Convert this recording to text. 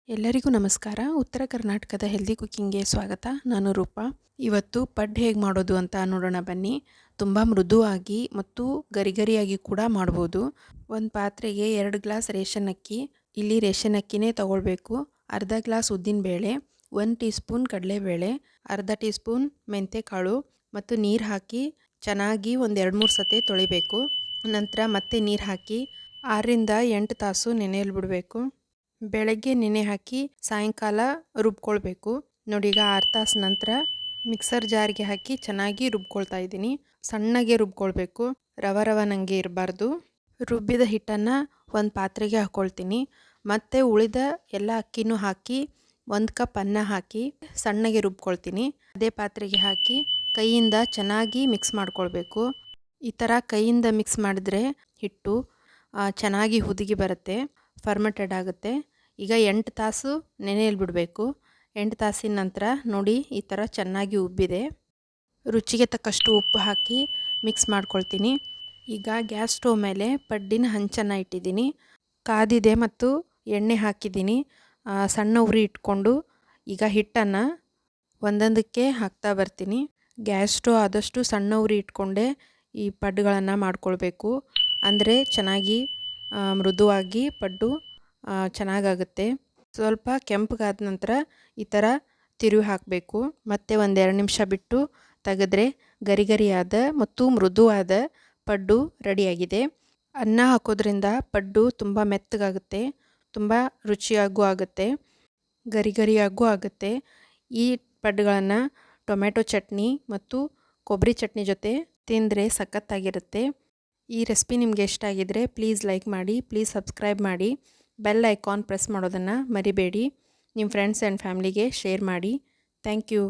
ಎಲ್ಲರಿಗೂ ನಮಸ್ಕಾರ. ಉತ್ತರ ಕರ್ನಾಟಕದ ಹೆಲ್ದಿ ಕುಕ್ಕಿಂಗ್ಗೆ ಸ್ವಾಗತ. ನಾನು ರೂಪಾ. ಇವತ್ತು ಪಡ್ಡು ಹೇಗೆ ಮಾಡೋದು ಅಂತ ನೋಡೋಣ ಬನ್ನಿ. ತುಂಬ ಮೃದುವಾಗಿ ಮತ್ತು ಗರಿಗರಿಯಾಗಿ ಕೂಡ ಮಾಡ್ಬೋದು. ಒಂದು ಪಾತ್ರೆಗೆ 2 ಗ್ಲಾಸ್ ರೇಷನ್ ಅಕ್ಕಿ, ಇಲ್ಲಿ ರೇಷನ್ ಅಕ್ಕಿನೇ ತಗೊಳ್ಬೇಕು. ಅರ್ಧ ಗ್ಲಾಸ್ ಉದ್ದಿನಬೇಳೆ, 1 ಟೀ ಸ್ಪೂನ್ ಕಡಲೆಬೇಳೆ, ಅರ್ಧ ಟೀ ಸ್ಪೂನ್ ಮೆಂತ್ಯಕಾಳು ಮತ್ತು ನೀರು ಹಾಕಿ ಚೆನ್ನಾಗಿ ಒಂದು 2-3 ಸತಿ ತೊಳಿಬೇಕು. ನಂತರ ಮತ್ತೆ ನೀರು ಹಾಕಿ 6ರಿಂದ 8 ತಾಸು ನೆನೆಯಲು ಬಿಡಬೇಕು. ಬೆಳಗ್ಗೆ ನೆನೆ ಹಾಕಿ ಸಾಯಂಕಾಲ ರುಬ್ಕೊಳ್ಬೇಕು. ನೋಡಿ, ಈಗ 6 ತಾಸು ನಂತರ ಮಿಕ್ಸರ್ ಜಾರ್ಗೆ ಹಾಕಿ ಚೆನ್ನಾಗಿ ರುಬ್ಕೊಳ್ತಾ ಇದ್ದೀನಿ. ಸಣ್ಣಗೆ ರುಬ್ಕೊಳ್ಬೇಕು, ರವ ನಂಗೆ ಇರಬಾರ್ದು. ರುಬ್ಬಿದ ಹಿಟ್ಟನ್ನು ಒಂದು ಪಾತ್ರೆಗೆ ಹಾಕ್ಕೊಳ್ತೀನಿ. ಮತ್ತು ಉಳಿದ ಎಲ್ಲ ಅಕ್ಕಿನೂ ಹಾಕಿ 1 ಕಪ್ ಅನ್ನ ಹಾಕಿ ಸಣ್ಣಗೆ ರುಬ್ಕೊಳ್ತೀನಿ. ಅದೇ ಪಾತ್ರೆಗೆ ಹಾಕಿ ಕೈಯಿಂದ ಚೆನ್ನಾಗಿ ಮಿಕ್ಸ್ ಮಾಡ್ಕೊಳ್ಬೇಕು. ಈ ಥರ ಕೈಯಿಂದ ಮಿಕ್ಸ್ ಮಾಡಿದ್ರೆ ಹಿಟ್ಟು ಚೆನ್ನಾಗಿ ಹುದುಗಿ ಬರುತ್ತೆ, ಫರ್ಮೆಂಟೆಡ್ ಆಗುತ್ತೆ. ಈಗ 8 ತಾಸು ನೆನೆಯಲು ಬಿಡಬೇಕು. 8 ತಾಸಿನ ನಂತರ ನೋಡಿ, ಈ ಥರ ಚೆನ್ನಾಗಿ ಉಬ್ಬಿದೆ. ರುಚಿಗೆ ತಕ್ಕಷ್ಟು ಉಪ್ಪು ಹಾಕಿ ಮಿಕ್ಸ್ ಮಾಡ್ಕೊಳ್ತೀನಿ. ಈಗ ಗ್ಯಾಸ್ ಸ್ಟವ್ ಮೇಲೆ ಪಡ್ಡಿನ ಹಂಚನ್ನು ಇಟ್ಟಿದ್ದೀನಿ. ಕಾದಿದೆ ಮತ್ತು ಎಣ್ಣೆ ಹಾಕಿದ್ದೀನಿ. ಸಣ್ಣ ಉರಿ ಇಟ್ಕೊಂಡು ಈಗ ಹಿಟ್ಟನ್ನು ಒಂದೊಂದಕ್ಕೆ ಹಾಕ್ತಾ ಬರ್ತೀನಿ. ಗ್ಯಾಸ್ ಸ್ಟವ್ ಆದಷ್ಟು ಸಣ್ಣ ಉರಿ ಇಟ್ಕೊಂಡೆ ಈ ಪಡ್ಡುಗಳನ್ನು ಮಾಡ್ಕೊಳ್ಬೇಕು. ಅಂದರೆ ಚೆನ್ನಾಗಿ ಮೃದುವಾಗಿ ಪಡ್ಡು ಚೆನ್ನಾಗಾಗುತ್ತೆ. ಸ್ವಲ್ಪ ಕೆಂಪಗಾದ ನಂತರ ಈ ಥರ ತಿರುವಿ ಹಾಕಬೇಕು. ಮತ್ತು 1-2 ನಿಮಿಷ ಬಿಟ್ಟು ತೆಗೆದ್ರೆ ಗರಿಗರಿಯಾದ ಮತ್ತು ಮೃದುವಾದ ಪಡ್ಡು ರೆಡಿಯಾಗಿದೆ. ಅನ್ನ ಹಾಕೋದ್ರಿಂದ ಪಡ್ಡು ತುಂಬ ಮೆತ್ತಗಾಗುತ್ತೆ, ತುಂಬ ರುಚಿಯಾಗೂ ಆಗುತ್ತೆ, ಗರಿಗರಿಯಾಗೂ ಆಗುತ್ತೆ. ಈ ಪಡ್ಡುಗಳನ್ನು ಟೊಮೆಟೊ ಚಟ್ನಿ ಮತ್ತು ಕೊಬ್ಬರಿ ಚಟ್ನಿ ಜೊತೆ ತಿಂದರೆ ಸಖತ್ತಾಗಿರುತ್ತೆ. ಈ ರೆಸಿಪಿ ನಿಮಗೆ ಇಷ್ಟ ಆಗಿದ್ದರೆ ಪ್ಲೀಸ್ ಲೈಕ್ ಮಾಡಿ, ಪ್ಲೀಸ್ ಸಬ್ಸ್ಕ್ರೈಬ್ ಮಾಡಿ, ಬೆಲ್ ಐಕಾನ್ ಪ್ರೆಸ್ ಮಾಡೋದನ್ನು ಮರಿಬೇಡಿ. ನಿಮ್ಮ ಫ್ರೆಂಡ್ಸ್ ಆ್ಯಂಡ್ ಫ್ಯಾಮ್ಲಿಗೆ ಶೇರ್ ಮಾಡಿ. Thank you.